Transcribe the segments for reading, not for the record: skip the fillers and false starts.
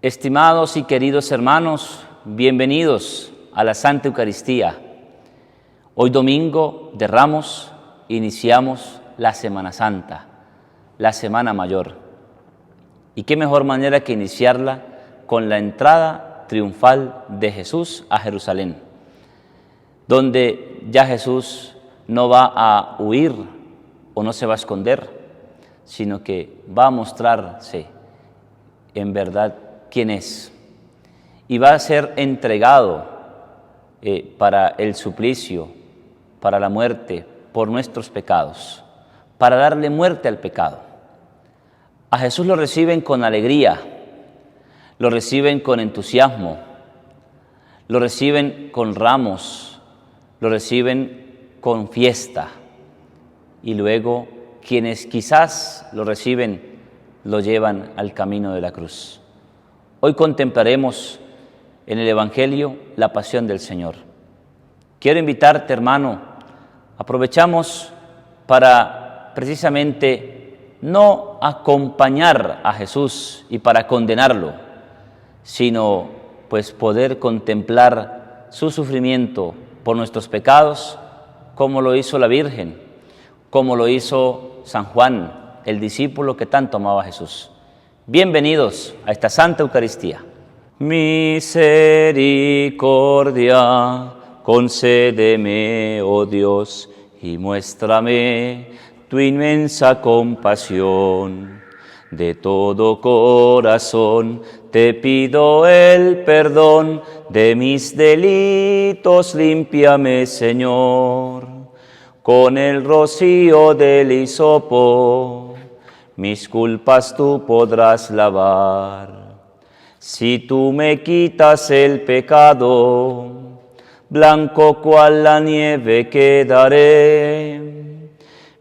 Estimados y queridos hermanos, bienvenidos a la Santa Eucaristía. Hoy domingo de Ramos iniciamos la Semana Santa, la Semana Mayor. Y qué mejor manera que iniciarla con la entrada triunfal de Jesús a Jerusalén, donde ya Jesús no va a huir o no se va a esconder, sino que va a mostrarse en verdad quién es, y va a ser entregado para el suplicio, para la muerte, por nuestros pecados, para darle muerte al pecado. A Jesús lo reciben con alegría, lo reciben con entusiasmo, lo reciben con ramos, lo reciben con fiesta, y luego quienes quizás lo reciben lo llevan al camino de la cruz. Hoy contemplaremos en el Evangelio la pasión del Señor. Quiero invitarte, hermano, aprovechamos para precisamente no acompañar a Jesús y para condenarlo, sino pues poder contemplar su sufrimiento por nuestros pecados, como lo hizo la Virgen, como lo hizo San Juan, el discípulo que tanto amaba a Jesús. Bienvenidos a esta Santa Eucaristía. Misericordia, concédeme, oh Dios, y muéstrame tu inmensa compasión. De todo corazón te pido el perdón de mis delitos, límpiame, Señor, con el rocío del hisopo. Mis culpas tú podrás lavar. Si tú me quitas el pecado, blanco cual la nieve quedaré.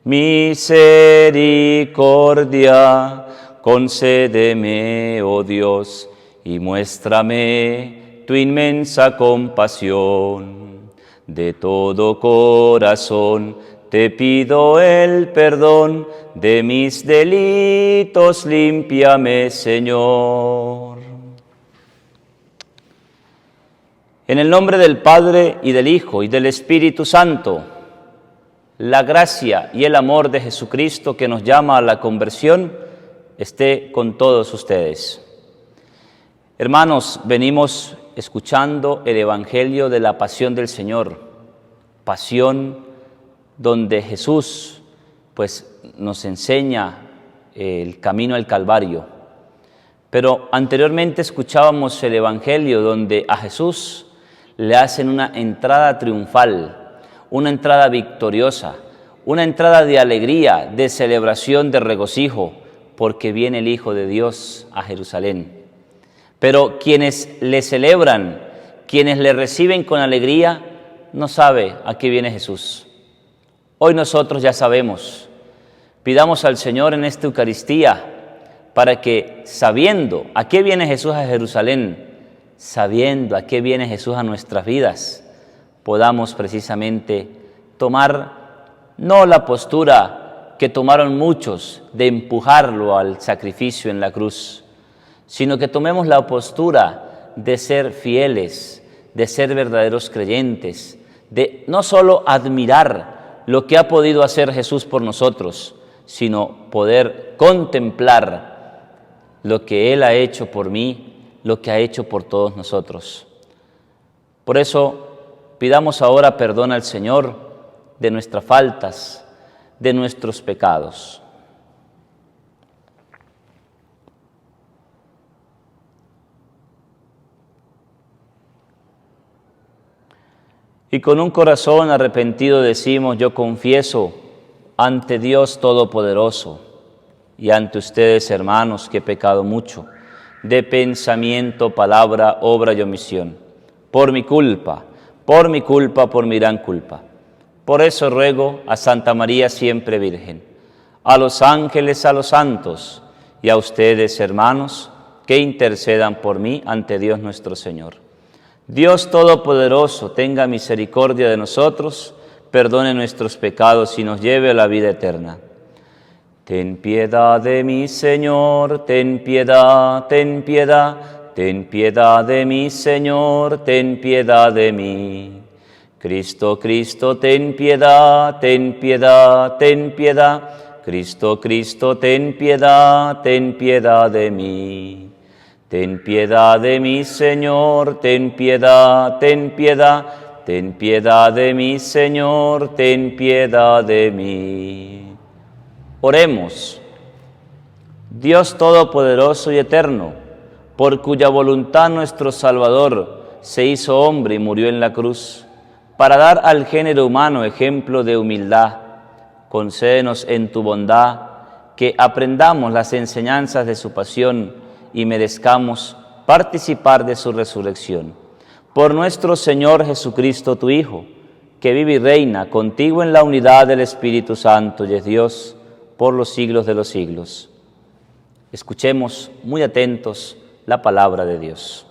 Misericordia, concédeme, oh Dios, y muéstrame tu inmensa compasión. De todo corazón te pido el perdón de mis delitos, límpiame, Señor. En el nombre del Padre, y del Hijo, y del Espíritu Santo, la gracia y el amor de Jesucristo que nos llama a la conversión, esté con todos ustedes. Hermanos, venimos escuchando el Evangelio de la Pasión del Señor, pasión donde Jesús pues nos enseña el camino al Calvario. Pero anteriormente escuchábamos el Evangelio donde a Jesús le hacen una entrada triunfal, una entrada victoriosa, una entrada de alegría, de celebración, de regocijo, porque viene el Hijo de Dios a Jerusalén. Pero quienes le celebran, quienes le reciben con alegría, no saben a qué viene Jesús. Hoy nosotros ya sabemos. Pidamos al Señor en esta Eucaristía para que, sabiendo a qué viene Jesús a Jerusalén, sabiendo a qué viene Jesús a nuestras vidas, podamos precisamente tomar no la postura que tomaron muchos de empujarlo al sacrificio en la cruz, sino que tomemos la postura de ser fieles, de ser verdaderos creyentes, de no solo admirar lo que ha podido hacer Jesús por nosotros, sino poder contemplar lo que Él ha hecho por mí, lo que ha hecho por todos nosotros. Por eso, pidamos ahora perdón al Señor de nuestras faltas, de nuestros pecados. Y con un corazón arrepentido decimos: yo confieso ante Dios Todopoderoso y ante ustedes, hermanos, que he pecado mucho, de pensamiento, palabra, obra y omisión, por mi culpa, por mi gran culpa. Por eso ruego a Santa María siempre Virgen, a los ángeles, a los santos y a ustedes, hermanos, que intercedan por mí ante Dios nuestro Señor. Dios Todopoderoso, tenga misericordia de nosotros, perdone nuestros pecados y nos lleve a la vida eterna. Ten piedad de mí, Señor, ten piedad, ten piedad, ten piedad de mí, Señor, ten piedad de mí. Cristo, Cristo, ten piedad, ten piedad, ten piedad. Cristo, Cristo, ten piedad de mí. Ten piedad de mí, Señor, ten piedad, ten piedad. Ten piedad de mí, Señor, ten piedad de mí. Oremos. Dios Todopoderoso y Eterno, por cuya voluntad nuestro Salvador se hizo hombre y murió en la cruz, para dar al género humano ejemplo de humildad, concédenos en tu bondad que aprendamos las enseñanzas de su pasión y merezcamos participar de su resurrección. Por nuestro Señor Jesucristo, tu Hijo, que vive y reina contigo en la unidad del Espíritu Santo y es Dios por los siglos de los siglos. Escuchemos muy atentos la palabra de Dios.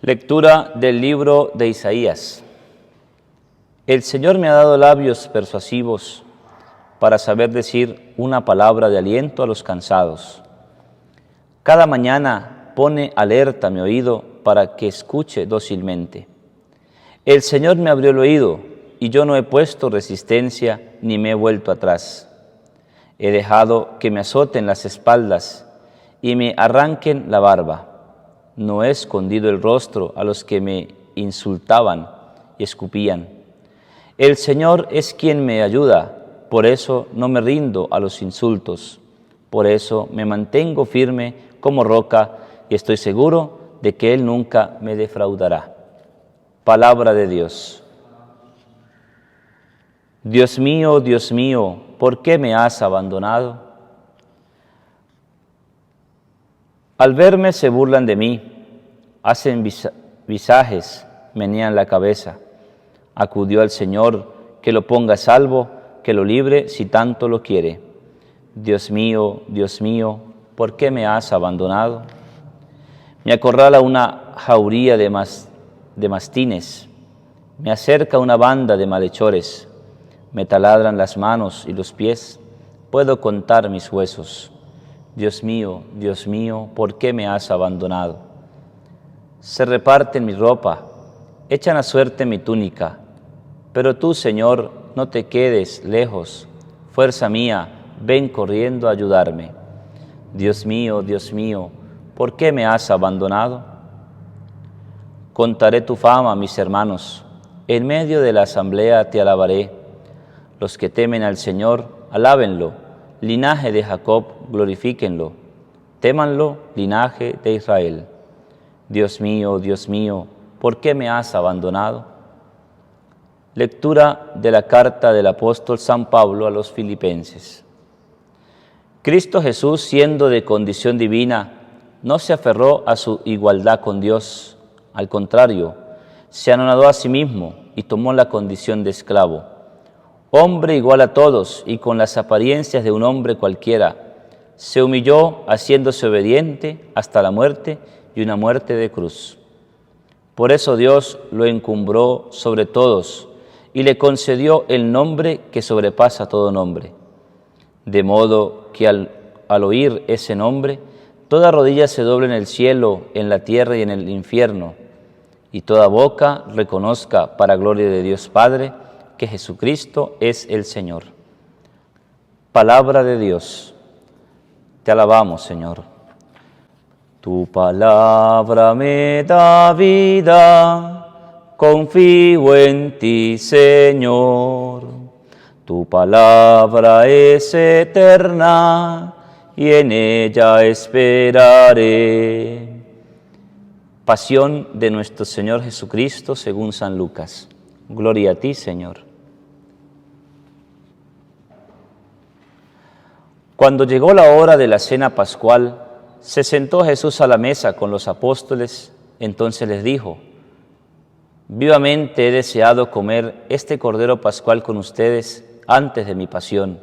Lectura del libro de Isaías. El Señor me ha dado labios persuasivos para saber decir una palabra de aliento a los cansados. Cada mañana pone alerta mi oído para que escuche dócilmente. El Señor me abrió el oído y yo no he puesto resistencia ni me he vuelto atrás. He dejado que me azoten las espaldas y me arranquen la barba. No he escondido el rostro a los que me insultaban y escupían. El Señor es quien me ayuda, por eso no me rindo a los insultos. Por eso me mantengo firme como roca y estoy seguro de que Él nunca me defraudará. Palabra de Dios. Dios mío, ¿por qué me has abandonado? Al verme se burlan de mí, hacen visajes, menean la cabeza. Acudió al Señor, que lo ponga a salvo, que lo libre si tanto lo quiere. Dios mío, ¿por qué me has abandonado? Me acorrala una jauría de mastines, me acerca una banda de malhechores, me taladran las manos y los pies, puedo contar mis huesos. Dios mío, ¿por qué me has abandonado? Se reparten mi ropa, echan a suerte mi túnica, pero tú, Señor, no te quedes lejos, fuerza mía, ven corriendo a ayudarme. Dios mío, ¿por qué me has abandonado? Contaré tu fama, mis hermanos, en medio de la asamblea te alabaré. Los que temen al Señor, alábenlo. Linaje de Jacob, glorifíquenlo. Témanlo, linaje de Israel. Dios mío, ¿por qué me has abandonado? Lectura de la carta del apóstol San Pablo a los Filipenses. Cristo Jesús, siendo de condición divina, no se aferró a su igualdad con Dios. Al contrario, se anonadó a sí mismo y tomó la condición de esclavo. Hombre igual a todos y con las apariencias de un hombre cualquiera, se humilló haciéndose obediente hasta la muerte y una muerte de cruz. Por eso Dios lo encumbró sobre todos y le concedió el nombre que sobrepasa todo nombre. De modo que al oír ese nombre, toda rodilla se doble en el cielo, en la tierra y en el infierno, y toda boca reconozca para gloria de Dios Padre, que Jesucristo es el Señor. Palabra de Dios. Te alabamos, Señor. Tu palabra me da vida, confío en ti, Señor. Tu palabra es eterna y en ella esperaré. Pasión de nuestro Señor Jesucristo según San Lucas. Gloria a ti, Señor. Cuando llegó la hora de la cena pascual, se sentó Jesús a la mesa con los apóstoles. Entonces les dijo: vivamente he deseado comer este cordero pascual con ustedes antes de mi pasión,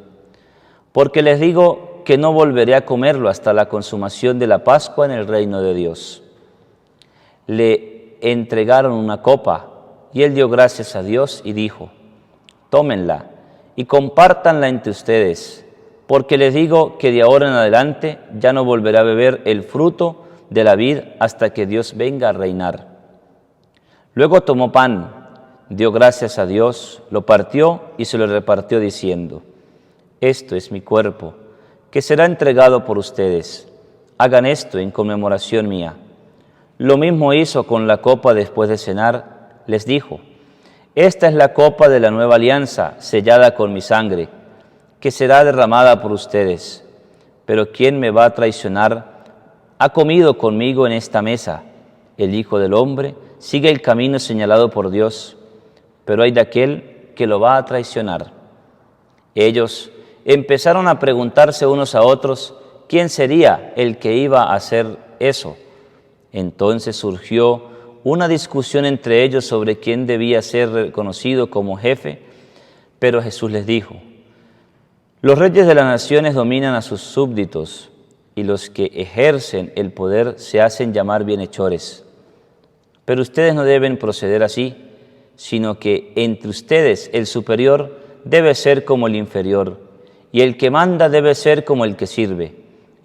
porque les digo que no volveré a comerlo hasta la consumación de la Pascua en el reino de Dios. Le entregaron una copa y él dio gracias a Dios y dijo: tómenla y compártanla entre ustedes, porque les digo que de ahora en adelante ya no volveré a beber el fruto de la vid hasta que Dios venga a reinar. Luego tomó pan, dio gracias a Dios, lo partió y se lo repartió diciendo: esto es mi cuerpo, que será entregado por ustedes. Hagan esto en conmemoración mía. Lo mismo hizo con la copa después de cenar. Les dijo: esta es la copa de la nueva alianza, sellada con mi sangre, que será derramada por ustedes. Pero quien me va a traicionar ha comido conmigo en esta mesa. El Hijo del Hombre sigue el camino señalado por Dios, pero hay de aquel que lo va a traicionar. Ellos empezaron a preguntarse unos a otros quién sería el que iba a hacer eso. Entonces surgió una discusión entre ellos sobre quién debía ser reconocido como jefe, pero Jesús les dijo: los reyes de las naciones dominan a sus súbditos, y los que ejercen el poder se hacen llamar bienhechores. Pero ustedes no deben proceder así, sino que entre ustedes el superior debe ser como el inferior, y el que manda debe ser como el que sirve.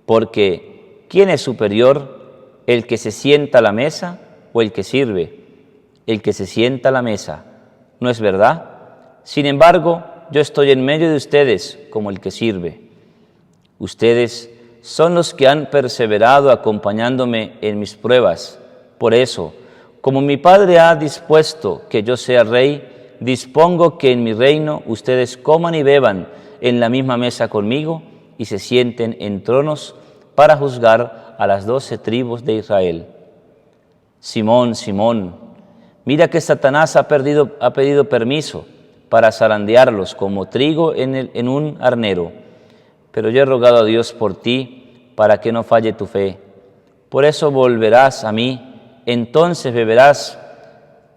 Porque ¿quién es superior, el que se sienta a la mesa o el que sirve? El que se sienta a la mesa, ¿no es verdad? Sin embargo, yo estoy en medio de ustedes como el que sirve. Ustedes son los que han perseverado acompañándome en mis pruebas. Por eso, como mi Padre ha dispuesto que yo sea rey, dispongo que en mi reino ustedes coman y beban en la misma mesa conmigo y se sienten en tronos para juzgar a las 12 tribus de Israel. Simón, Simón, mira que Satanás ha pedido permiso para zarandearlos como trigo en un arnero. Pero yo he rogado a Dios por ti para que no falle tu fe. Por eso volverás a mí, entonces beberás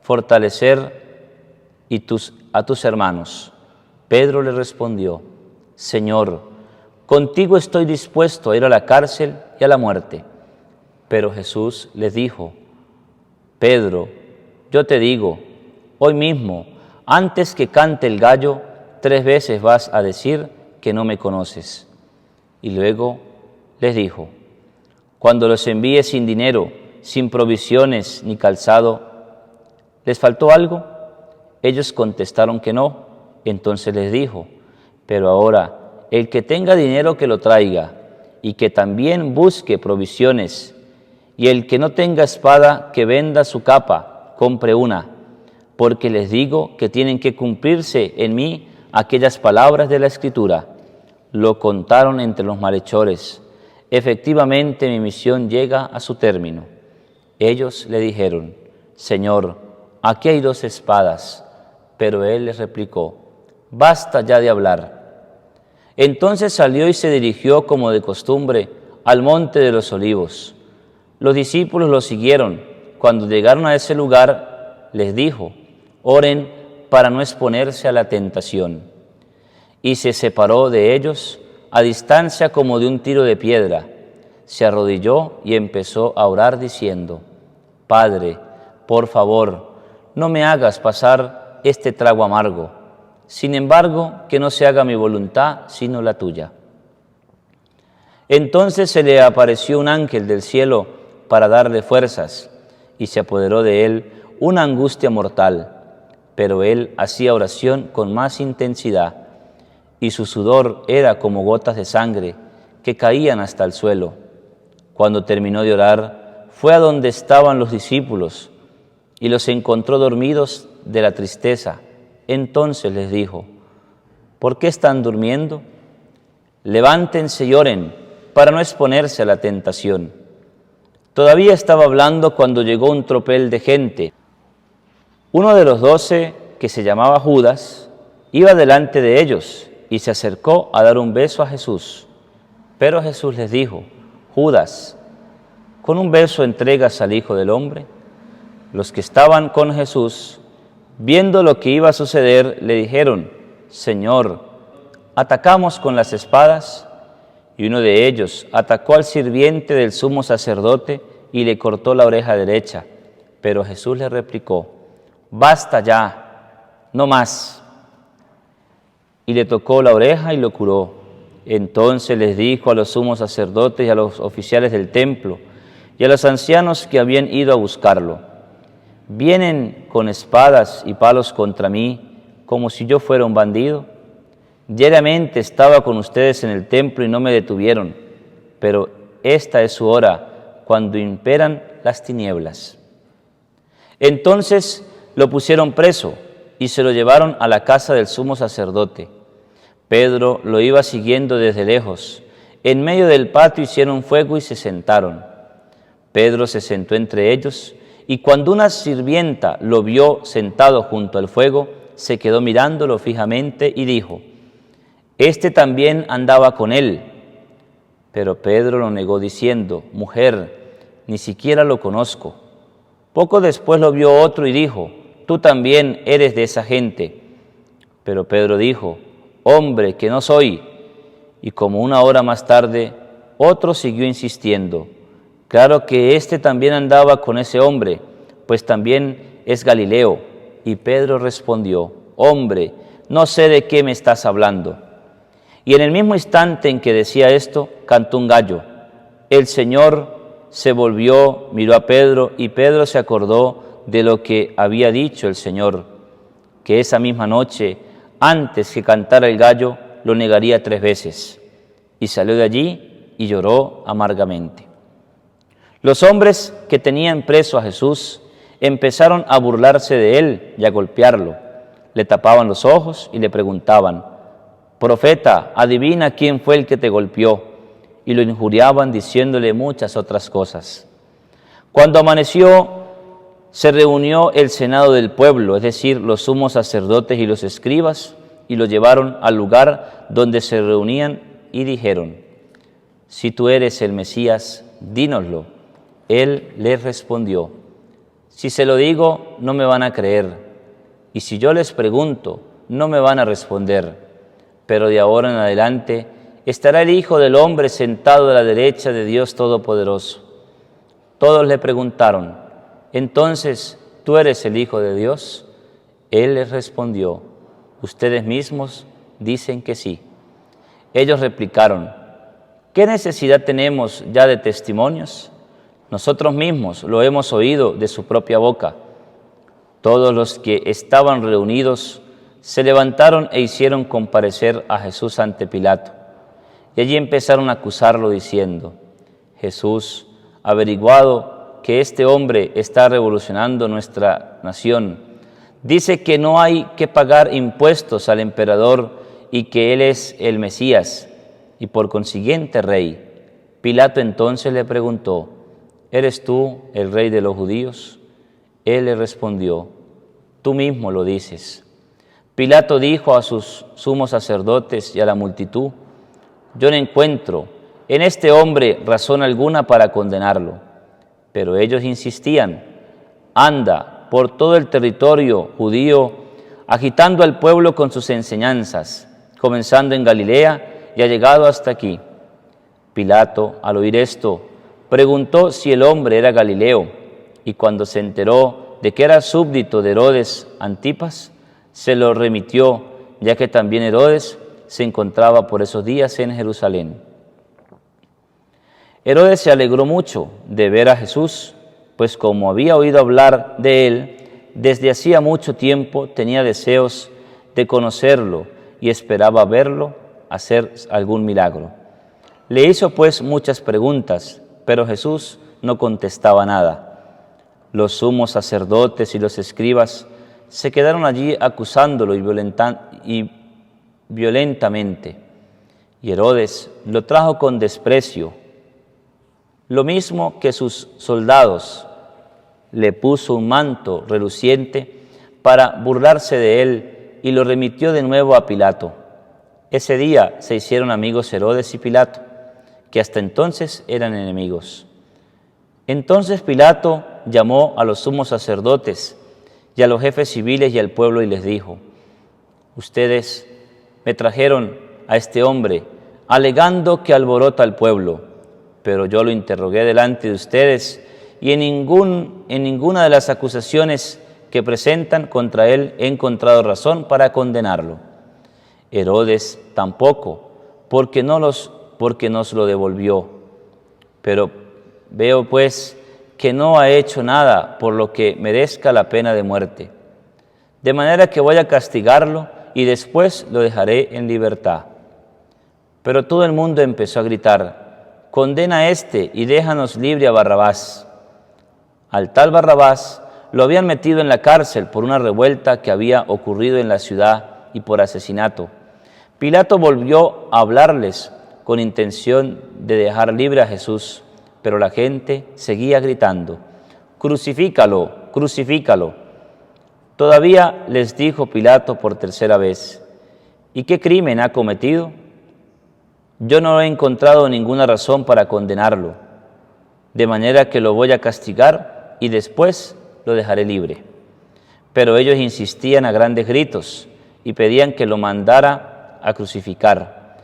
fortalecer a tus hermanos. Pedro le respondió: Señor, contigo estoy dispuesto a ir a la cárcel y a la muerte. Pero Jesús les dijo: Pedro, yo te digo, hoy mismo, antes que cante el gallo, 3 veces vas a decir que no me conoces. Y luego les dijo: cuando los envíe sin dinero, sin provisiones ni calzado, ¿les faltó algo? Ellos contestaron que no. Entonces les dijo: pero ahora, el que tenga dinero que lo traiga, y que también busque provisiones, y el que no tenga espada, que venda su capa, compre una, porque les digo que tienen que cumplirse en mí aquellas palabras de la Escritura. Lo contaron entre los malhechores. Efectivamente, mi misión llega a su término. Ellos le dijeron: Señor, aquí hay 2 espadas. Pero él les replicó: basta ya de hablar. Entonces salió y se dirigió, como de costumbre, al monte de los Olivos. Los discípulos lo siguieron. Cuando llegaron a ese lugar, les dijo: oren para no exponerse a la tentación. Y se separó de ellos a distancia como de un tiro de piedra. Se arrodilló y empezó a orar diciendo: Padre, por favor, no me hagas pasar este trago amargo. Sin embargo, que no se haga mi voluntad, sino la tuya. Entonces se le apareció un ángel del cielo para darle fuerzas, y se apoderó de él una angustia mortal. Pero él hacía oración con más intensidad, y su sudor era como gotas de sangre que caían hasta el suelo. Cuando terminó de orar, fue a donde estaban los discípulos y los encontró dormidos de la tristeza. Entonces les dijo: ¿por qué están durmiendo? Levántense y oren para no exponerse a la tentación. Todavía estaba hablando cuando llegó un tropel de gente. Uno de los 12, que se llamaba Judas, iba delante de ellos y se acercó a dar un beso a Jesús. Pero Jesús les dijo: Judas, ¿con un beso entregas al Hijo del Hombre? Los que estaban con Jesús, viendo lo que iba a suceder, le dijeron: Señor, ¿atacamos con las espadas? Y uno de ellos atacó al sirviente del sumo sacerdote y le cortó la oreja derecha. Pero Jesús le replicó: basta ya, no más. Y le tocó la oreja y lo curó. Entonces les dijo a los sumos sacerdotes y a los oficiales del templo: y a los ancianos que habían ido a buscarlo. ¿Vienen con espadas y palos contra mí, como si yo fuera un bandido? Diariamente estaba con ustedes en el templo y no me detuvieron, pero esta es su hora, cuando imperan las tinieblas. Entonces lo pusieron preso y se lo llevaron a la casa del sumo sacerdote. Pedro lo iba siguiendo desde lejos. En medio del patio hicieron fuego y se sentaron. Pedro se sentó entre ellos, y cuando una sirvienta lo vio sentado junto al fuego, se quedó mirándolo fijamente y dijo: «Este también andaba con él». Pero Pedro lo negó diciendo: «Mujer, ni siquiera lo conozco». Poco después lo vio otro y dijo: «Tú también eres de esa gente». Pero Pedro dijo: «Hombre, que no soy». Y como una hora más tarde, otro siguió insistiendo: «Claro que este también andaba con ese hombre, pues también es Galileo». Y Pedro respondió: «Hombre, no sé de qué me estás hablando». Y en el mismo instante en que decía esto, cantó un gallo. El Señor se volvió, miró a Pedro, y Pedro se acordó de lo que había dicho el Señor, que esa misma noche, antes que cantara el gallo, lo negaría 3 veces. Y salió de allí y lloró amargamente. Los hombres que tenían preso a Jesús empezaron a burlarse de él y a golpearlo. Le tapaban los ojos y le preguntaban: «Profeta, adivina quién fue el que te golpeó». Y lo injuriaban diciéndole muchas otras cosas. Cuando amaneció, se reunió el senado del pueblo, es decir, los sumos sacerdotes y los escribas, y lo llevaron al lugar donde se reunían y dijeron: «Si tú eres el Mesías, dínoslo». Él les respondió: «Si se lo digo, no me van a creer, y si yo les pregunto, no me van a responder. Pero de ahora en adelante estará el Hijo del Hombre sentado a la derecha de Dios Todopoderoso». Todos le preguntaron: «Entonces, ¿tú eres el Hijo de Dios?». Él les respondió: «Ustedes mismos dicen que sí». Ellos replicaron: «¿Qué necesidad tenemos ya de testimonios? Nosotros mismos lo hemos oído de su propia boca». Todos los que estaban reunidos se levantaron e hicieron comparecer a Jesús ante Pilato. Y allí empezaron a acusarlo diciendo: «Jesús, averiguado que este hombre está revolucionando nuestra nación, dice que no hay que pagar impuestos al emperador y que él es el Mesías y por consiguiente rey». Pilato entonces le preguntó: «¿Eres tú el rey de los judíos?». Él le respondió: «Tú mismo lo dices». Pilato dijo a sus sumos sacerdotes y a la multitud: «Yo no encuentro en este hombre razón alguna para condenarlo». Pero ellos insistían: «Anda por todo el territorio judío, agitando al pueblo con sus enseñanzas, comenzando en Galilea y ha llegado hasta aquí». Pilato, al oír esto, preguntó si el hombre era Galileo, y cuando se enteró de que era súbdito de Herodes Antipas, se lo remitió, ya que también Herodes se encontraba por esos días en Jerusalén. Herodes se alegró mucho de ver a Jesús, pues como había oído hablar de él, desde hacía mucho tiempo tenía deseos de conocerlo y esperaba verlo hacer algún milagro. Le hizo pues muchas preguntas, pero Jesús no contestaba nada. Los sumos sacerdotes y los escribas se quedaron allí acusándolo y violentamente. Y Herodes lo trajo con desprecio, lo mismo que sus soldados. Le puso un manto reluciente para burlarse de él y lo remitió de nuevo a Pilato. Ese día se hicieron amigos Herodes y Pilato, que hasta entonces eran enemigos. Entonces Pilato llamó a los sumos sacerdotes y a los jefes civiles y al pueblo y les dijo: «Ustedes me trajeron a este hombre alegando que alborota al pueblo, pero yo lo interrogué delante de ustedes y en ninguna de las acusaciones que presentan contra él he encontrado razón para condenarlo. Herodes tampoco, porque nos lo devolvió. Pero Veo pues que no ha hecho nada por lo que merezca la pena de muerte. De manera que voy a castigarlo y después lo dejaré en libertad. Pero todo el mundo empezó a gritar: condena a este y déjanos libre a Barrabás. Al tal Barrabás lo habían metido en la cárcel por una revuelta que había ocurrido en la ciudad y por asesinato. Pilato volvió a hablarles con intención de dejar libre a Jesús, pero la gente seguía gritando: «¡Crucifícalo, crucifícalo!». Todavía les dijo Pilato por tercera vez: «¿Y qué crimen ha cometido? Yo no he encontrado ninguna razón para condenarlo, de manera que lo voy a castigar y después lo dejaré libre». Pero ellos insistían a grandes gritos y pedían que lo mandara a crucificar.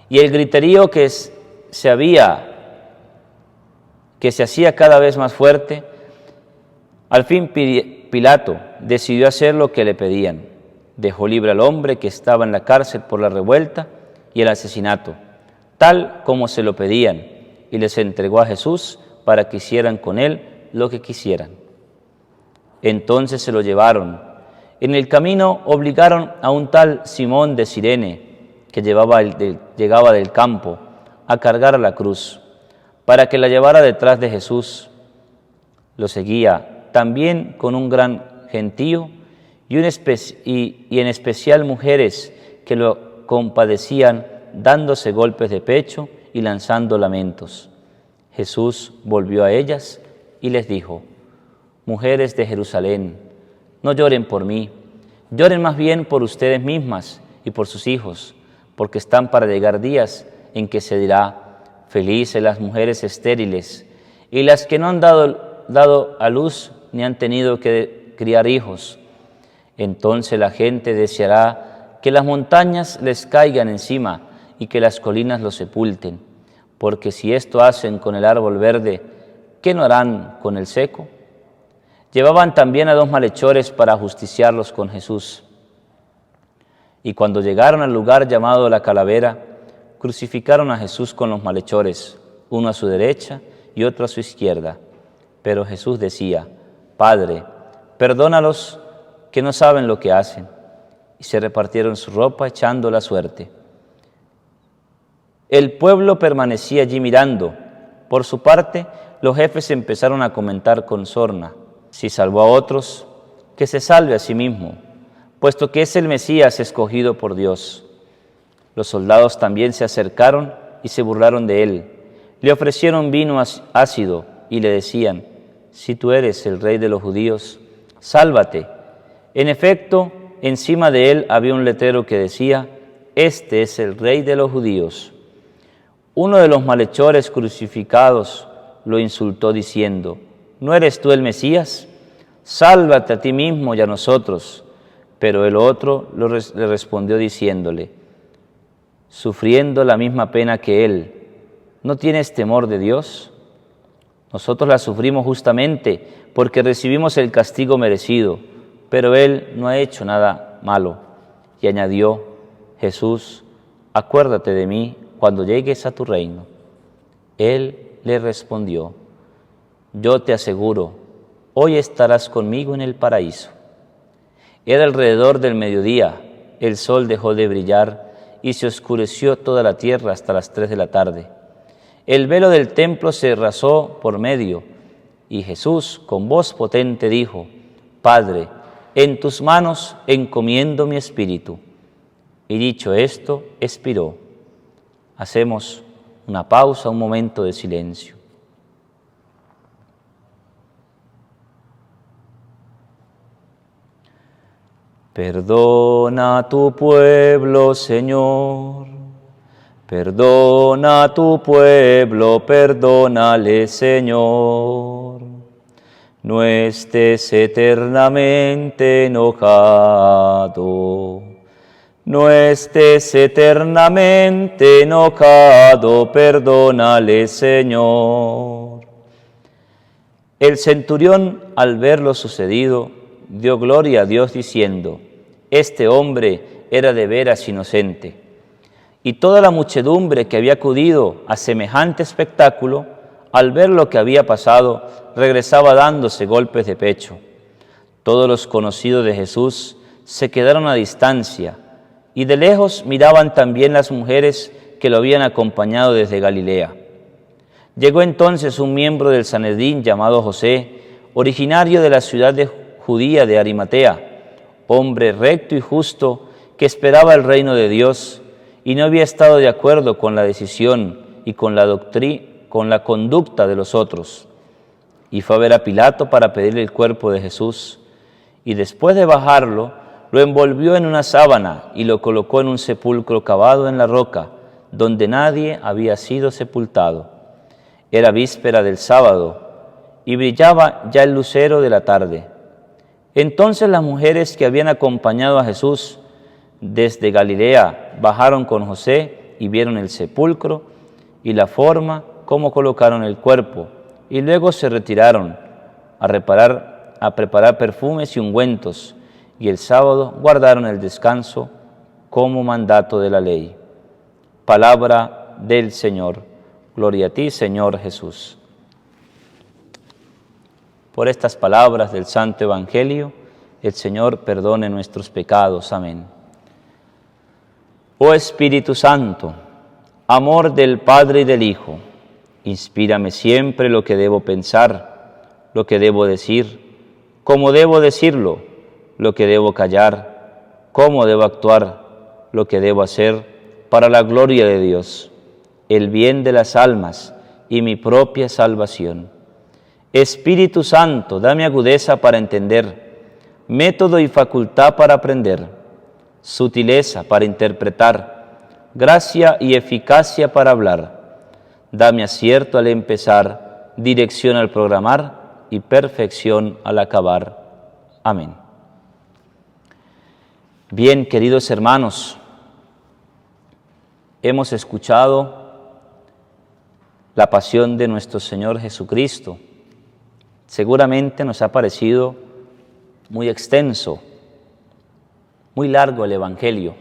Y el griterío que se hacía cada vez más fuerte, al fin Pilato decidió hacer lo que le pedían. Dejó libre al hombre que estaba en la cárcel por la revuelta y el asesinato, tal como se lo pedían, y les entregó a Jesús para que hicieran con él lo que quisieran. Entonces se lo llevaron. En el camino obligaron a un tal Simón de Cirene, que llegaba del campo, a cargar la cruz, para que la llevara detrás de Jesús. Lo seguía también con un gran gentío y en especial mujeres que lo compadecían, dándose golpes de pecho y lanzando lamentos. Jesús volvió a ellas y les dijo: «Mujeres de Jerusalén, no lloren por mí, lloren más bien por ustedes mismas y por sus hijos, porque están para llegar días en que se dirá: felices las mujeres estériles y las que no han dado a luz ni han tenido que criar hijos. Entonces la gente deseará que las montañas les caigan encima y que las colinas los sepulten, porque si esto hacen con el árbol verde, ¿qué no harán con el seco?». Llevaban también a 2 malhechores para ajusticiarlos con Jesús. Y cuando llegaron al lugar llamado la Calavera, crucificaron a Jesús con los malhechores, uno a su derecha y otro a su izquierda. Pero Jesús decía: «Padre, perdónalos, que no saben lo que hacen». Y se repartieron su ropa echando la suerte. El pueblo permanecía allí mirando. Por su parte, los jefes empezaron a comentar con sorna: «Si salvó a otros, que se salve a sí mismo, puesto que es el Mesías escogido por Dios». Los soldados también se acercaron y se burlaron de él. Le ofrecieron vino ácido y le decían: «Si tú eres el rey de los judíos, sálvate». En efecto, encima de él había un letrero que decía: «Este es el rey de los judíos». Uno de los malhechores crucificados lo insultó diciendo: «¿No eres tú el Mesías? Sálvate a ti mismo y a nosotros». Pero el otro le respondió diciéndole, sufriendo la misma pena que él: ¿no tienes temor de Dios? Nosotros la sufrimos justamente porque recibimos el castigo merecido, pero él no ha hecho nada malo. Y añadió: Jesús, acuérdate de mí cuando llegues a tu reino. Él le respondió: yo te aseguro, hoy estarás conmigo en el paraíso. Era alrededor del mediodía, el sol dejó de brillar y se oscureció toda la tierra hasta las 3 de la tarde. El velo del templo se rasó por medio y Jesús con voz potente dijo: Padre, en tus manos encomiendo mi espíritu. Y dicho esto, expiró. Hacemos una pausa, un momento de silencio. Perdona a tu pueblo, Señor. Perdona a tu pueblo, perdónale, Señor. No estés eternamente enojado. No estés eternamente enojado, perdónale, Señor. El centurión, al ver lo sucedido, dio gloria a Dios diciendo: este hombre era de veras inocente. Y toda la muchedumbre que había acudido a semejante espectáculo al ver lo que había pasado, regresaba dándose golpes de pecho. Todos los conocidos de Jesús se quedaron a distancia, y de lejos miraban también las mujeres que lo habían acompañado desde Galilea. Llegó entonces un miembro del Sanedrín llamado José, originario de la ciudad judía de Arimatea, hombre recto y justo que esperaba el reino de Dios y no había estado de acuerdo con la decisión y con la conducta de los otros. Y fue a ver a Pilato para pedirle el cuerpo de Jesús, y después de bajarlo, lo envolvió en una sábana y lo colocó en un sepulcro cavado en la roca, donde nadie había sido sepultado. Era víspera del sábado, y brillaba ya el lucero de la tarde. Entonces las mujeres que habían acompañado a Jesús desde Galilea bajaron con José y vieron el sepulcro y la forma como colocaron el cuerpo, y luego se retiraron a preparar perfumes y ungüentos, y el sábado guardaron el descanso como mandato de la ley. Palabra del Señor. Gloria a ti, Señor Jesús. Por estas palabras del Santo Evangelio, el Señor perdone nuestros pecados. Amén. Oh Espíritu Santo, amor del Padre y del Hijo, inspírame siempre lo que debo pensar, lo que debo decir, cómo debo decirlo, lo que debo callar, cómo debo actuar, lo que debo hacer, para la gloria de Dios, el bien de las almas y mi propia salvación. Espíritu Santo, dame agudeza para entender, método y facultad para aprender, sutileza para interpretar, gracia y eficacia para hablar. Dame acierto al empezar, dirección al programar y perfección al acabar. Amén. Bien, queridos hermanos, hemos escuchado la pasión de nuestro Señor Jesucristo. Seguramente nos ha parecido muy extenso, muy largo el Evangelio,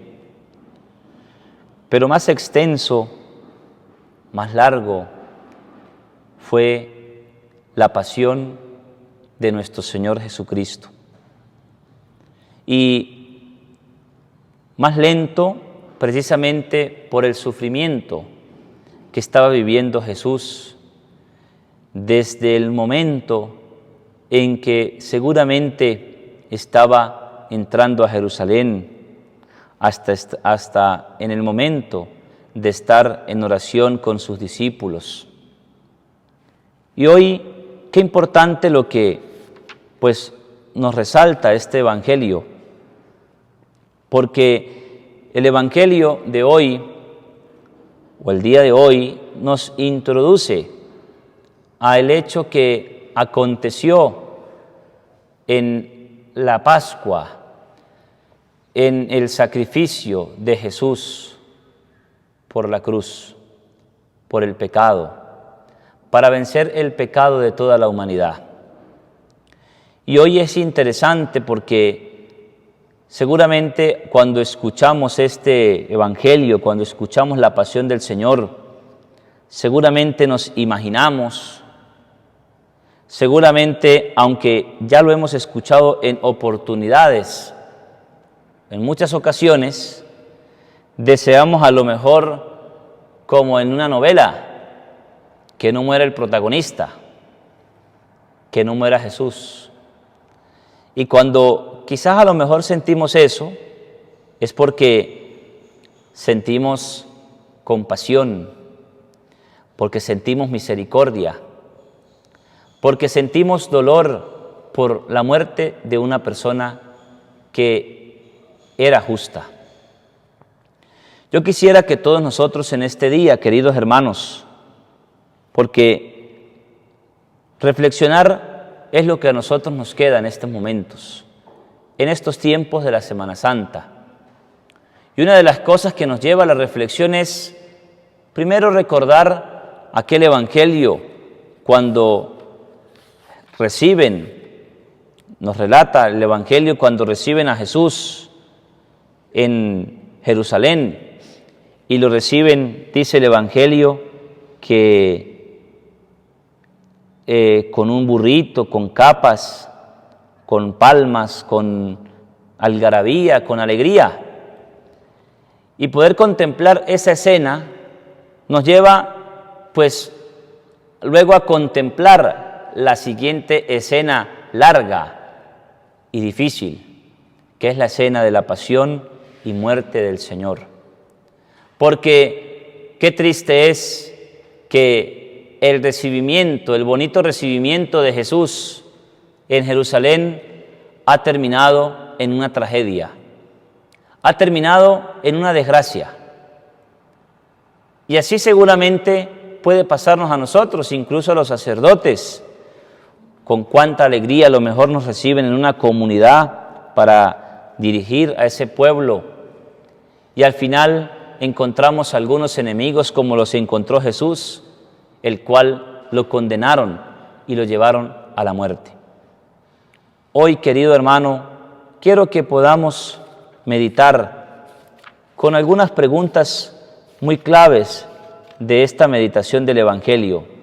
pero más extenso, más largo fue la pasión de nuestro Señor Jesucristo. Y más lento precisamente por el sufrimiento que estaba viviendo Jesús desde el momento en que seguramente estaba entrando a Jerusalén hasta en el momento de estar en oración con sus discípulos. Y hoy, qué importante lo que nos resalta este Evangelio, porque el Evangelio de hoy, o el día de hoy, nos introduce al hecho que aconteció en la Pascua, en el sacrificio de Jesús por la cruz, por el pecado, para vencer el pecado de toda la humanidad. Y hoy es interesante porque seguramente cuando escuchamos este Evangelio, cuando escuchamos la pasión del Señor, seguramente nos imaginamos, seguramente, aunque ya lo hemos escuchado en oportunidades, en muchas ocasiones, deseamos a lo mejor, como en una novela, que no muera el protagonista, que no muera Jesús. Y cuando quizás a lo mejor sentimos eso, es porque sentimos compasión, porque sentimos misericordia, porque sentimos dolor por la muerte de una persona que era justa. Yo quisiera que todos nosotros en este día, queridos hermanos, porque reflexionar es lo que a nosotros nos queda en estos momentos, en estos tiempos de la Semana Santa. Y una de las cosas que nos lleva a la reflexión es, primero, recordar aquel Evangelio cuando nos relata el Evangelio cuando reciben a Jesús en Jerusalén, y lo reciben, dice el Evangelio, que con un burrito, con capas, con palmas, con algarabía, con alegría. Y poder contemplar esa escena nos lleva, pues, luego a contemplar la siguiente escena larga y difícil, que es la escena de la pasión y muerte del Señor. Porque qué triste es que el recibimiento, el bonito recibimiento de Jesús en Jerusalén ha terminado en una tragedia, ha terminado en una desgracia. Y así seguramente puede pasarnos a nosotros, incluso a los sacerdotes. Con cuánta alegría a lo mejor nos reciben en una comunidad para dirigir a ese pueblo. Y al final encontramos algunos enemigos como los encontró Jesús, el cual lo condenaron y lo llevaron a la muerte. Hoy, querido hermano, quiero que podamos meditar con algunas preguntas muy claves de esta meditación del Evangelio.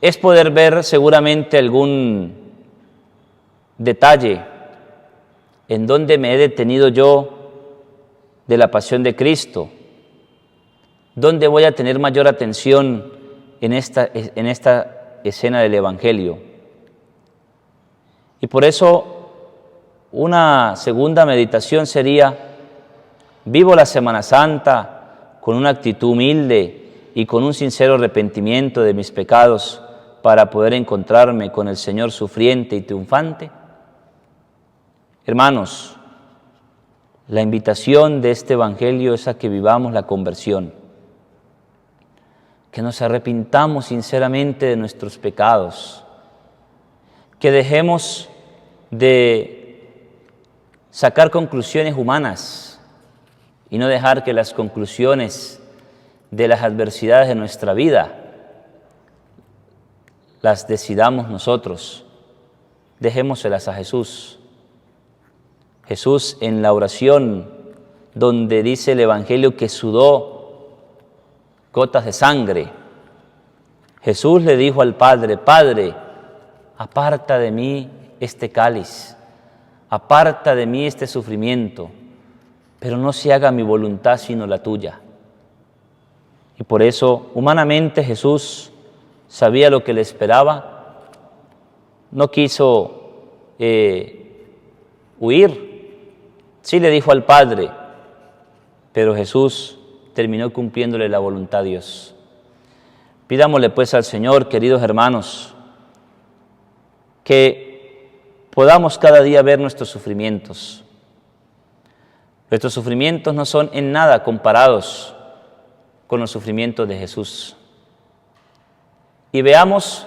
Es poder ver seguramente algún detalle en donde me he detenido yo de la pasión de Cristo, donde voy a tener mayor atención en esta escena del Evangelio. Y por eso una segunda meditación sería: vivo la Semana Santa con una actitud humilde y con un sincero arrepentimiento de mis pecados para poder encontrarme con el Señor sufriente y triunfante. Hermanos, la invitación de este Evangelio es a que vivamos la conversión, que nos arrepintamos sinceramente de nuestros pecados, que dejemos de sacar conclusiones humanas y no dejar que las conclusiones de las adversidades de nuestra vida las decidamos nosotros. Dejémoselas a Jesús. Jesús, en la oración donde dice el Evangelio que sudó gotas de sangre, Jesús le dijo al Padre: Padre, aparta de mí este cáliz, aparta de mí este sufrimiento, pero no se haga mi voluntad sino la tuya. Y por eso, humanamente, Jesús sabía lo que le esperaba, no quiso huir. Sí le dijo al Padre, pero Jesús terminó cumpliéndole la voluntad a Dios. Pidámosle pues al Señor, queridos hermanos, que podamos cada día ver nuestros sufrimientos. Nuestros sufrimientos no son en nada comparados con los sufrimientos de Jesús. Y veamos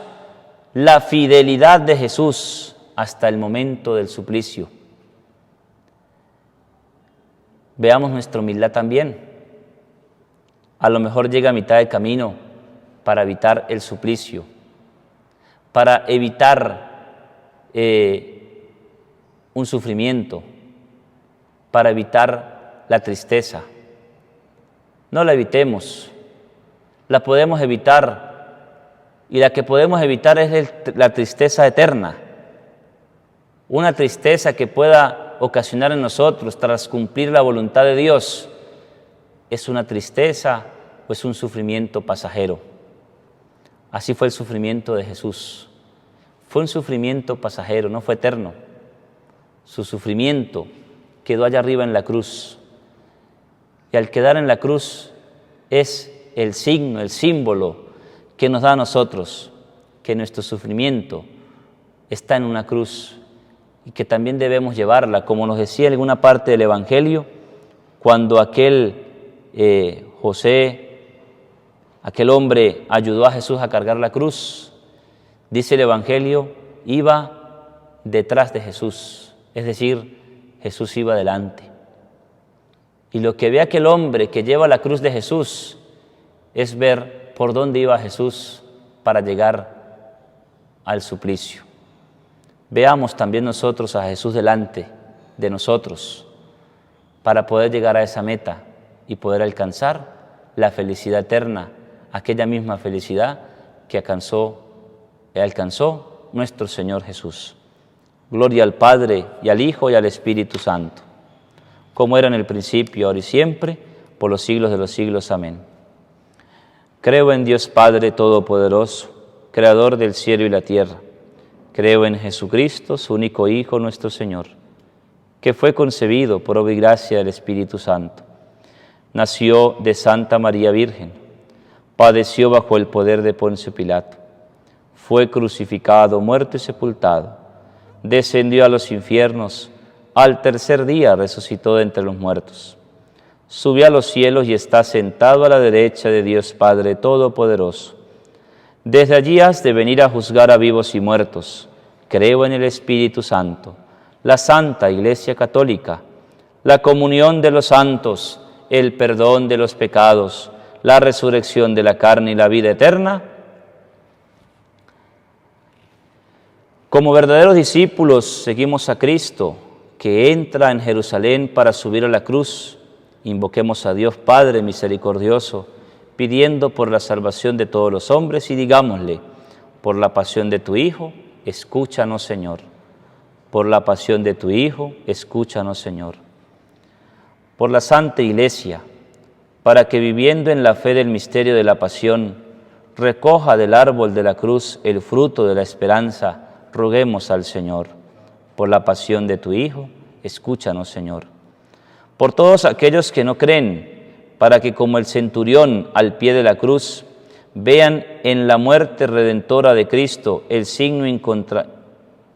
la fidelidad de Jesús hasta el momento del suplicio. Veamos nuestra humildad también. A lo mejor llega a mitad de camino para evitar el suplicio, para evitar un sufrimiento, para evitar la tristeza. No la evitemos, la podemos evitar, y la que podemos evitar es la tristeza eterna, una tristeza que pueda ocasionar en nosotros tras cumplir la voluntad de Dios. Es una tristeza o es un sufrimiento pasajero. Así fue el sufrimiento de Jesús. Fue un sufrimiento pasajero, no fue eterno. Su sufrimiento quedó allá arriba en la cruz. Y al quedar en la cruz es el signo, el símbolo que nos da a nosotros que nuestro sufrimiento está en una cruz y que también debemos llevarla, como nos decía en alguna parte del Evangelio, cuando aquel José, aquel hombre ayudó a Jesús a cargar la cruz. Dice el Evangelio, iba detrás de Jesús, es decir, Jesús iba delante. Y lo que ve aquel hombre que lleva la cruz de Jesús es ver por dónde iba Jesús para llegar al suplicio. Veamos también nosotros a Jesús delante de nosotros para poder llegar a esa meta y poder alcanzar la felicidad eterna aquella misma felicidad que alcanzó nuestro Señor Jesús. Gloria al Padre, y al Hijo, y al Espíritu Santo, como era en el principio, ahora y siempre, por los siglos de los siglos. Amén. Creo en Dios Padre Todopoderoso, Creador del cielo y la tierra. Creo en Jesucristo, su único Hijo, nuestro Señor, que fue concebido por obra y gracia del Espíritu Santo. Nació de Santa María Virgen, padeció bajo el poder de Poncio Pilato, fue crucificado, muerto y sepultado, descendió a los infiernos, al tercer día resucitó de entre los muertos, subió a los cielos y está sentado a la derecha de Dios Padre Todopoderoso. Desde allí has de venir a juzgar a vivos y muertos. Creo en el Espíritu Santo, la Santa Iglesia Católica, la comunión de los santos, el perdón de los pecados, la resurrección de la carne y la vida eterna. Como verdaderos discípulos seguimos a Cristo, que entra en Jerusalén para subir a la cruz. Invoquemos a Dios Padre misericordioso, pidiendo por la salvación de todos los hombres, y digámosle: por la pasión de tu Hijo, escúchanos, Señor. Por la pasión de tu Hijo, escúchanos, Señor. Por la Santa Iglesia, para que viviendo en la fe del misterio de la pasión, recoja del árbol de la cruz el fruto de la esperanza, roguemos al Señor. Por la pasión de tu Hijo, escúchanos, Señor. Por todos aquellos que no creen, para que como el centurión al pie de la cruz, vean en la muerte redentora de Cristo el signo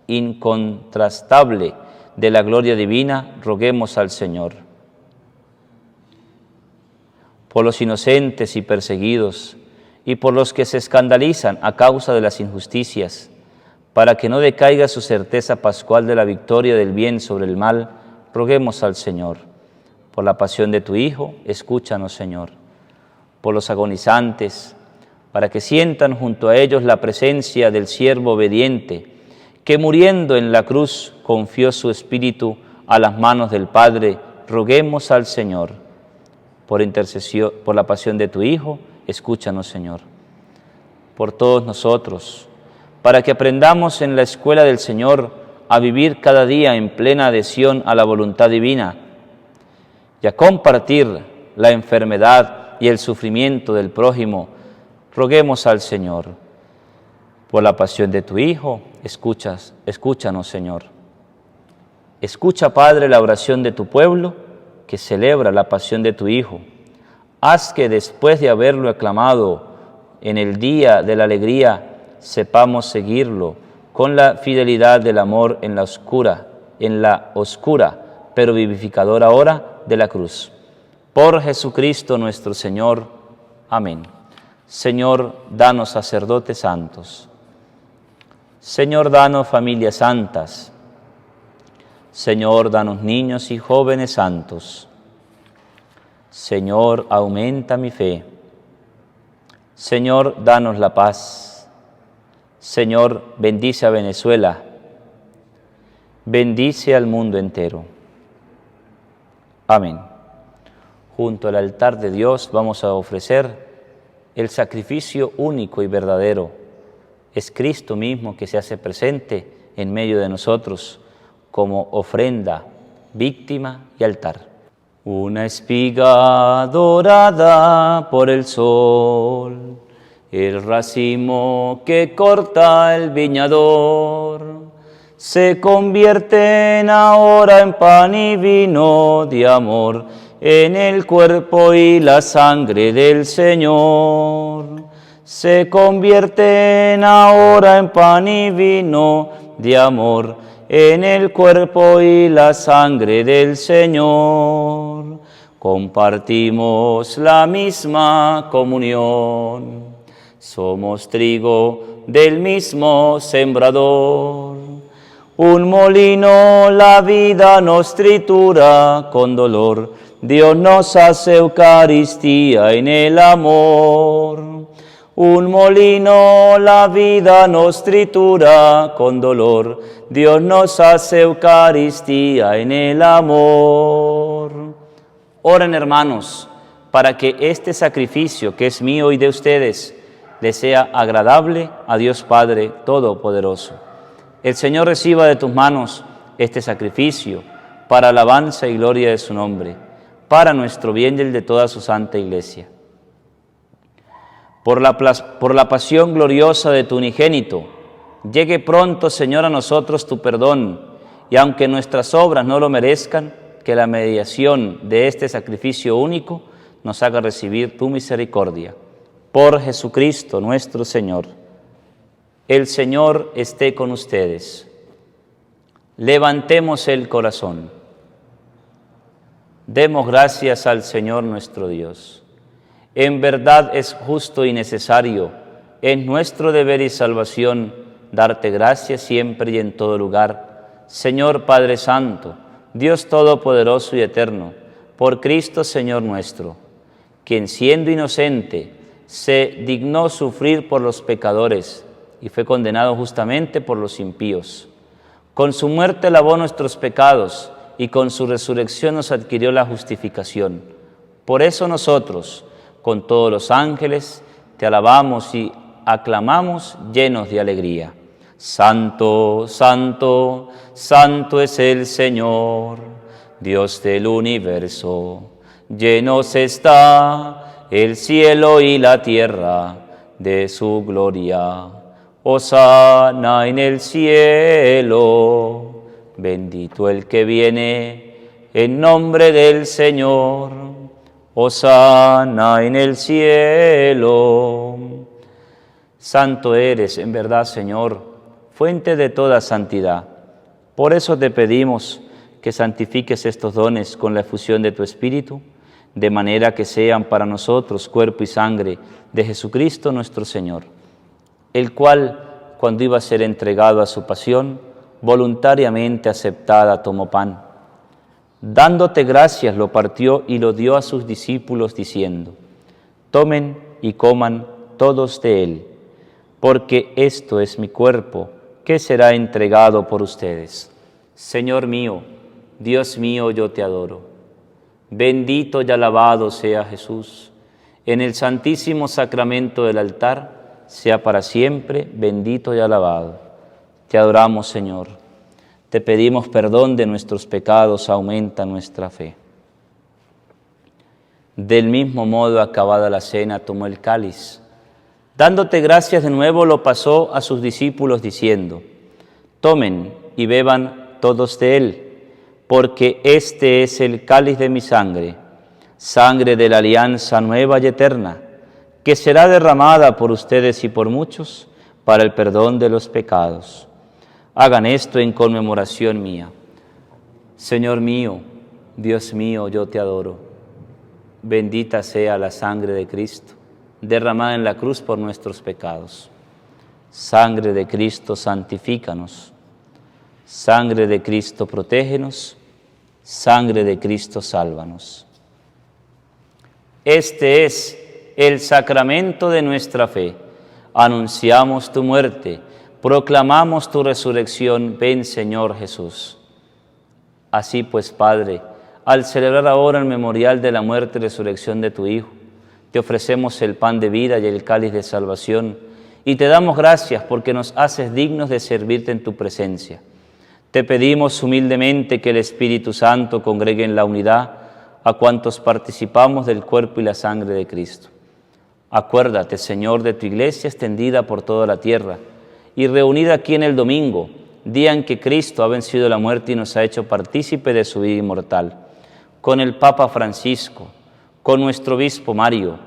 incontrastable de la gloria divina, roguemos al Señor. Por los inocentes y perseguidos, y por los que se escandalizan a causa de las injusticias, para que no decaiga su certeza pascual de la victoria del bien sobre el mal, roguemos al Señor. Por la pasión de tu Hijo, escúchanos, Señor. Por los agonizantes, para que sientan junto a ellos la presencia del siervo obediente, que muriendo en la cruz confió su espíritu a las manos del Padre, roguemos al Señor. Por intercesión, por la pasión de tu Hijo, escúchanos, Señor. Por todos nosotros, para que aprendamos en la escuela del Señor a vivir cada día en plena adhesión a la voluntad divina, y a compartir la enfermedad y el sufrimiento del prójimo, roguemos al Señor. Por la pasión de tu Hijo, escúchanos, Señor. Escucha, Padre, la oración de tu pueblo, que celebra la pasión de tu Hijo. Haz que después de haberlo aclamado en el día de la alegría, sepamos seguirlo con la fidelidad del amor en la oscura, pero vivificadora hora de la cruz. Por Jesucristo nuestro Señor. Amén. Señor, danos sacerdotes santos. Señor, danos familias santas. Señor, danos niños y jóvenes santos. Señor, aumenta mi fe. Señor, danos la paz. Señor, bendice a Venezuela. Bendice al mundo entero. Amén. Junto al altar de Dios vamos a ofrecer el sacrificio único y verdadero. Es Cristo mismo que se hace presente en medio de nosotros como ofrenda, víctima y altar. Una espiga dorada por el sol, el racimo que corta el viñador, se convierten ahora en pan y vino de amor, en el cuerpo y la sangre del Señor. Se convierten ahora en pan y vino de amor, en el cuerpo y la sangre del Señor. Compartimos la misma comunión, somos trigo del mismo sembrador. Un molino la vida nos tritura con dolor, Dios nos hace Eucaristía en el amor. Un molino la vida nos tritura con dolor, Dios nos hace Eucaristía en el amor. Oren, hermanos, para que este sacrificio que es mío y de ustedes le sea agradable a Dios Padre Todopoderoso. El Señor reciba de tus manos este sacrificio para alabanza y gloria de su nombre, para nuestro bien y el de toda su santa Iglesia. Por la pasión gloriosa de tu unigénito, llegue pronto, Señor, a nosotros tu perdón, y aunque nuestras obras no lo merezcan, que la mediación de este sacrificio único nos haga recibir tu misericordia. Por Jesucristo nuestro Señor. El Señor esté con ustedes. Levantemos el corazón. Demos gracias al Señor nuestro Dios. En verdad es justo y necesario, es nuestro deber y salvación, darte gracias siempre y en todo lugar. Señor Padre Santo, Dios Todopoderoso y Eterno, por Cristo Señor nuestro, quien siendo inocente se dignó sufrir por los pecadores y fue condenado justamente por los impíos. Con su muerte lavó nuestros pecados y con su resurrección nos adquirió la justificación. Por eso nosotros, con todos los ángeles, te alabamos y aclamamos llenos de alegría. Santo, santo, santo es el Señor, Dios del universo. Llenos está el cielo y la tierra de su gloria. Hosana en el cielo, bendito el que viene en nombre del Señor. Hosana en el cielo. Santo eres, en verdad, Señor, fuente de toda santidad. Por eso te pedimos que santifiques estos dones con la efusión de tu Espíritu, de manera que sean para nosotros cuerpo y sangre de Jesucristo nuestro Señor, el cual, cuando iba a ser entregado a su pasión, voluntariamente aceptada tomó pan. Dándote gracias, lo partió y lo dio a sus discípulos, diciendo: tomen y coman todos de él, porque esto es mi cuerpo, que será entregado por ustedes. Señor mío, Dios mío, yo te adoro. Bendito y alabado sea Jesús. En el santísimo sacramento del altar, sea para siempre bendito y alabado. Te adoramos, Señor. Te pedimos perdón de nuestros pecados, aumenta nuestra fe. Del mismo modo, acabada la cena, tomó el cáliz. Dándote gracias de nuevo, lo pasó a sus discípulos diciendo: tomen y beban todos de él, porque este es el cáliz de mi sangre, sangre de la alianza nueva y eterna, que será derramada por ustedes y por muchos para el perdón de los pecados. Hagan esto en conmemoración mía. Señor mío, Dios mío, yo te adoro. Bendita sea la sangre de Cristo, derramada en la cruz por nuestros pecados. Sangre de Cristo, santifícanos. Sangre de Cristo, protégenos. Sangre de Cristo, sálvanos. Este es el sacramento de nuestra fe. Anunciamos tu muerte, proclamamos tu resurrección. Ven, Señor Jesús. Así pues, Padre, al celebrar ahora el memorial de la muerte y resurrección de tu Hijo, te ofrecemos el pan de vida y el cáliz de salvación, y te damos gracias porque nos haces dignos de servirte en tu presencia. Te pedimos humildemente que el Espíritu Santo congregue en la unidad a cuantos participamos del cuerpo y la sangre de Cristo. Acuérdate, Señor, de tu Iglesia extendida por toda la tierra y reunida aquí en el domingo, día en que Cristo ha vencido la muerte y nos ha hecho partícipe de su vida inmortal, con el Papa Francisco, con nuestro obispo Mario,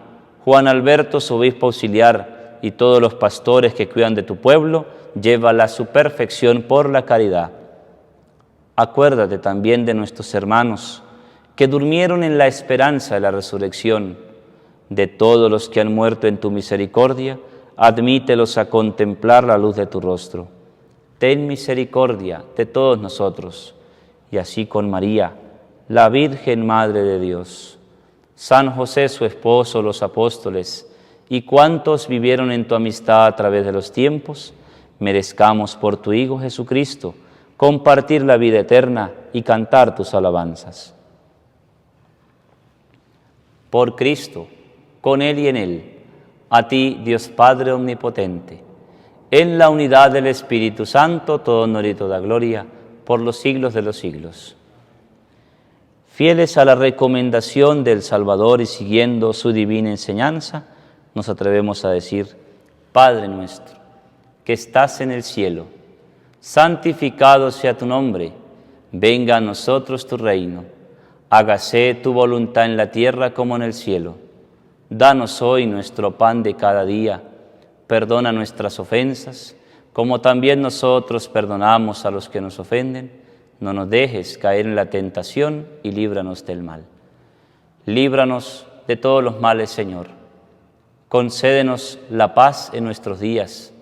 Juan Alberto, su obispo auxiliar, y todos los pastores que cuidan de tu pueblo, llévala a su perfección por la caridad. Acuérdate también de nuestros hermanos que durmieron en la esperanza de la resurrección, de todos los que han muerto en tu misericordia, admítelos a contemplar la luz de tu rostro. Ten misericordia de todos nosotros, y así con María, la Virgen Madre de Dios, San José su esposo, los apóstoles, y cuantos vivieron en tu amistad a través de los tiempos, merezcamos por tu Hijo Jesucristo compartir la vida eterna y cantar tus alabanzas. Por Cristo, con Él y en Él, a ti, Dios Padre Omnipotente, en la unidad del Espíritu Santo, todo honor y toda gloria, por los siglos de los siglos. Fieles a la recomendación del Salvador y siguiendo su divina enseñanza, nos atrevemos a decir: Padre nuestro, que estás en el cielo, santificado sea tu nombre, venga a nosotros tu reino, hágase tu voluntad en la tierra como en el cielo. Danos hoy nuestro pan de cada día, perdona nuestras ofensas, como también nosotros perdonamos a los que nos ofenden. No nos dejes caer en la tentación y líbranos del mal. Líbranos de todos los males, Señor. Concédenos la paz en nuestros días,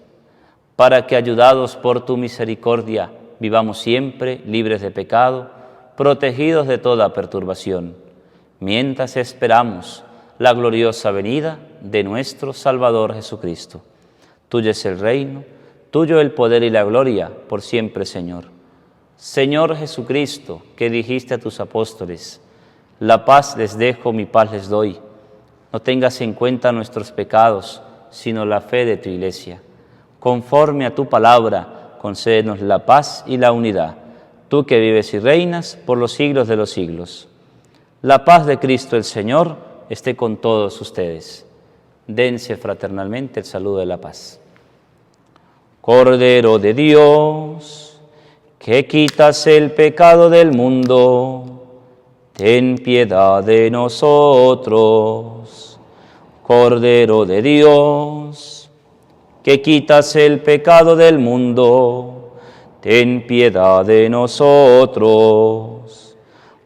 para que, ayudados por tu misericordia, vivamos siempre libres de pecado, protegidos de toda perturbación, mientras esperamos la gloriosa venida de nuestro Salvador Jesucristo. Tuyo es el reino, tuyo el poder y la gloria, por siempre, Señor. Señor Jesucristo, que dijiste a tus apóstoles: la paz les dejo, mi paz les doy. No tengas en cuenta nuestros pecados, sino la fe de tu Iglesia. Conforme a tu palabra, concédenos la paz y la unidad, tú que vives y reinas por los siglos de los siglos. La paz de Cristo el Señor esté con todos ustedes. Dense fraternalmente el saludo de la paz. Cordero de Dios, que quitas el pecado del mundo, ten piedad de nosotros. Cordero de Dios, que quitas el pecado del mundo, ten piedad de nosotros.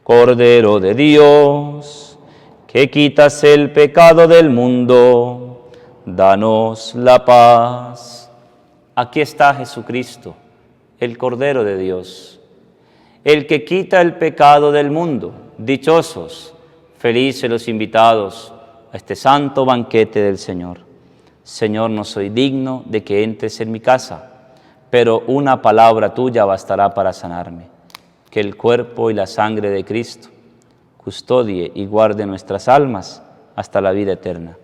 Cordero de Dios, que quitas el pecado del mundo, danos la paz. Aquí está Jesucristo, el Cordero de Dios, el que quita el pecado del mundo. Dichosos, felices los invitados a este santo banquete del Señor. Señor, no soy digno de que entres en mi casa, pero una palabra tuya bastará para sanarme. Que el cuerpo y la sangre de Cristo custodie y guarde nuestras almas hasta la vida eterna.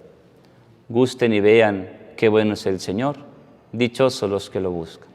Gusten y vean qué bueno es el Señor, dichosos los que lo buscan.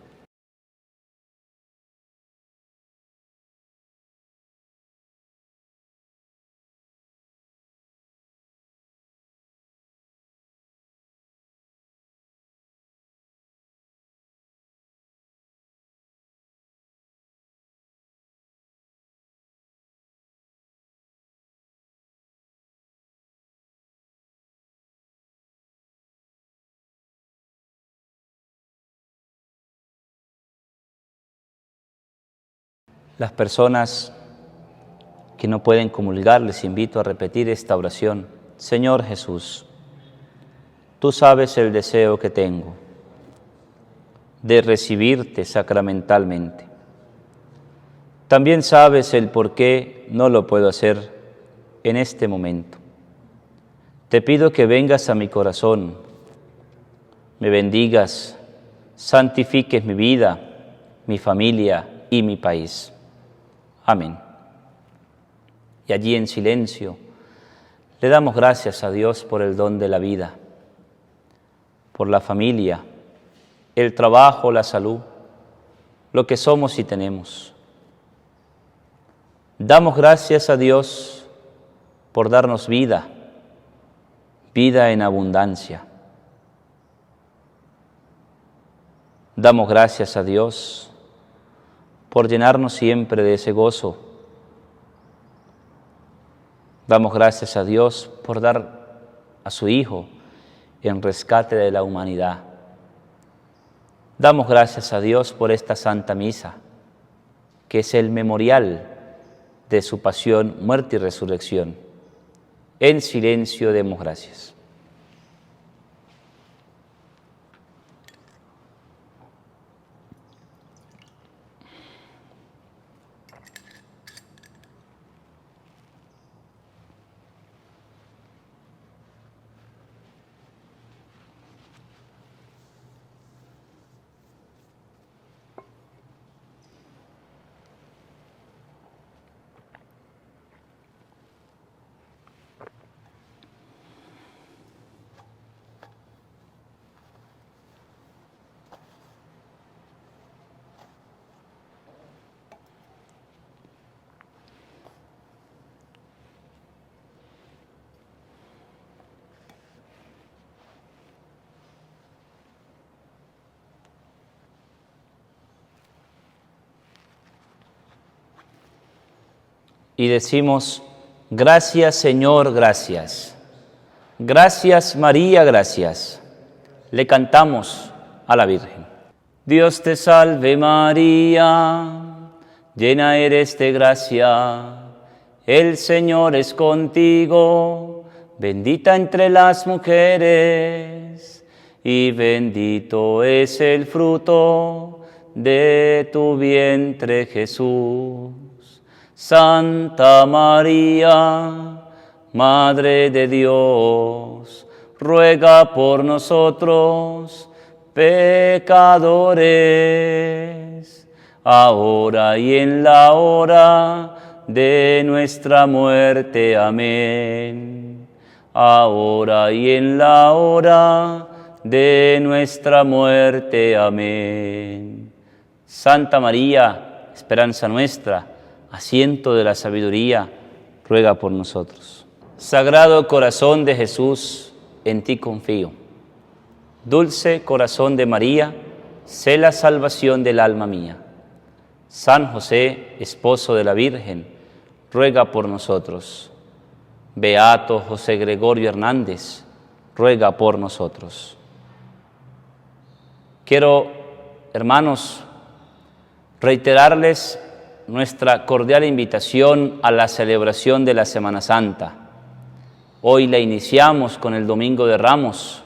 Las personas que no pueden comulgar, les invito a repetir esta oración. Señor Jesús, tú sabes el deseo que tengo de recibirte sacramentalmente. También sabes el por qué no lo puedo hacer en este momento. Te pido que vengas a mi corazón, me bendigas, santifiques mi vida, mi familia y mi país. Amén. Y allí en silencio le damos gracias a Dios por el don de la vida, por la familia, el trabajo, la salud, lo que somos y tenemos. Damos gracias a Dios por darnos vida, vida en abundancia. Damos gracias a Dios por llenarnos siempre de ese gozo. Damos gracias a Dios por dar a su Hijo en rescate de la humanidad. Damos gracias a Dios por esta Santa Misa, que es el memorial de su pasión, muerte y resurrección. En silencio demos gracias. y decimos, gracias Señor, gracias. Gracias María, gracias. Le cantamos a la Virgen. Dios te salve María, llena eres de gracia, el Señor es contigo, bendita entre las mujeres, y bendito es el fruto de tu vientre Jesús. Santa María, Madre de Dios, ruega por nosotros, pecadores, ahora y en la hora de nuestra muerte. Amén. Ahora y en la hora de nuestra muerte. Amén. Santa María, esperanza nuestra, asiento de la sabiduría, ruega por nosotros. Sagrado corazón de Jesús, en ti confío. Dulce corazón de María, sé la salvación del alma mía. San José, esposo de la Virgen, ruega por nosotros. Beato José Gregorio Hernández, ruega por nosotros. Quiero, hermanos, reiterarles nuestra cordial invitación a la celebración de la Semana Santa. Hoy la iniciamos con el Domingo de Ramos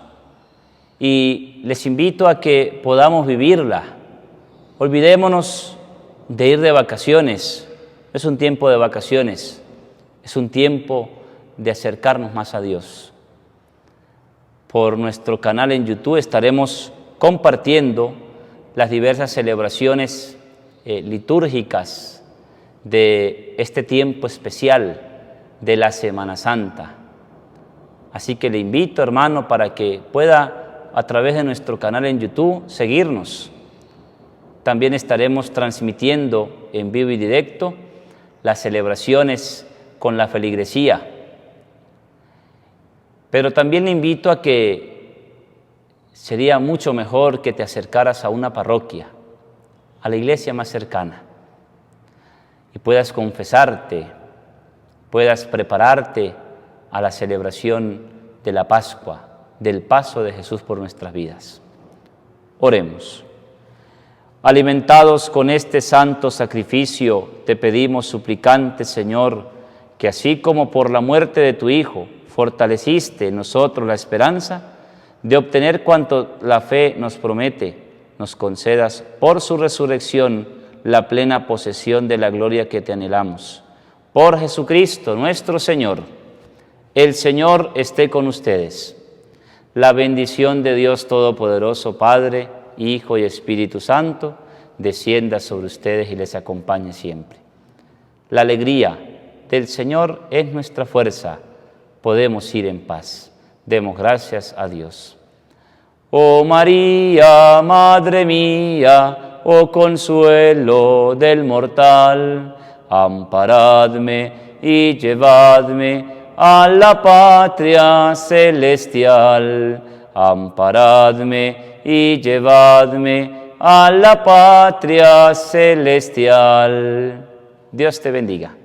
y les invito a que podamos vivirla. Olvidémonos de ir de vacaciones. No es un tiempo de vacaciones, es un tiempo de acercarnos más a Dios. Por nuestro canal en YouTube estaremos compartiendo las diversas celebraciones litúrgicas de este tiempo especial de la Semana Santa. Así que le invito, hermano, para que pueda a través de nuestro canal en YouTube seguirnos. También estaremos transmitiendo en vivo y directo las celebraciones con la feligresía. Pero también le invito a que sería mucho mejor que te acercaras a una parroquia, a la iglesia más cercana, y puedas confesarte, puedas prepararte a la celebración de la Pascua, del paso de Jesús por nuestras vidas. Oremos. Alimentados con este santo sacrificio, te pedimos, suplicante Señor, que así como por la muerte de tu Hijo fortaleciste en nosotros la esperanza de obtener cuanto la fe nos promete, nos concedas por su resurrección la plena posesión de la gloria que te anhelamos. Por Jesucristo nuestro Señor. El Señor esté con ustedes. La bendición de Dios Todopoderoso, Padre, Hijo y Espíritu Santo, descienda sobre ustedes y les acompañe siempre. La alegría del Señor es nuestra fuerza. Podemos ir en paz. Demos gracias a Dios. Oh María, Madre mía, oh consuelo del mortal, amparadme y llevadme a la patria celestial. Amparadme y llevadme a la patria celestial. Dios te bendiga.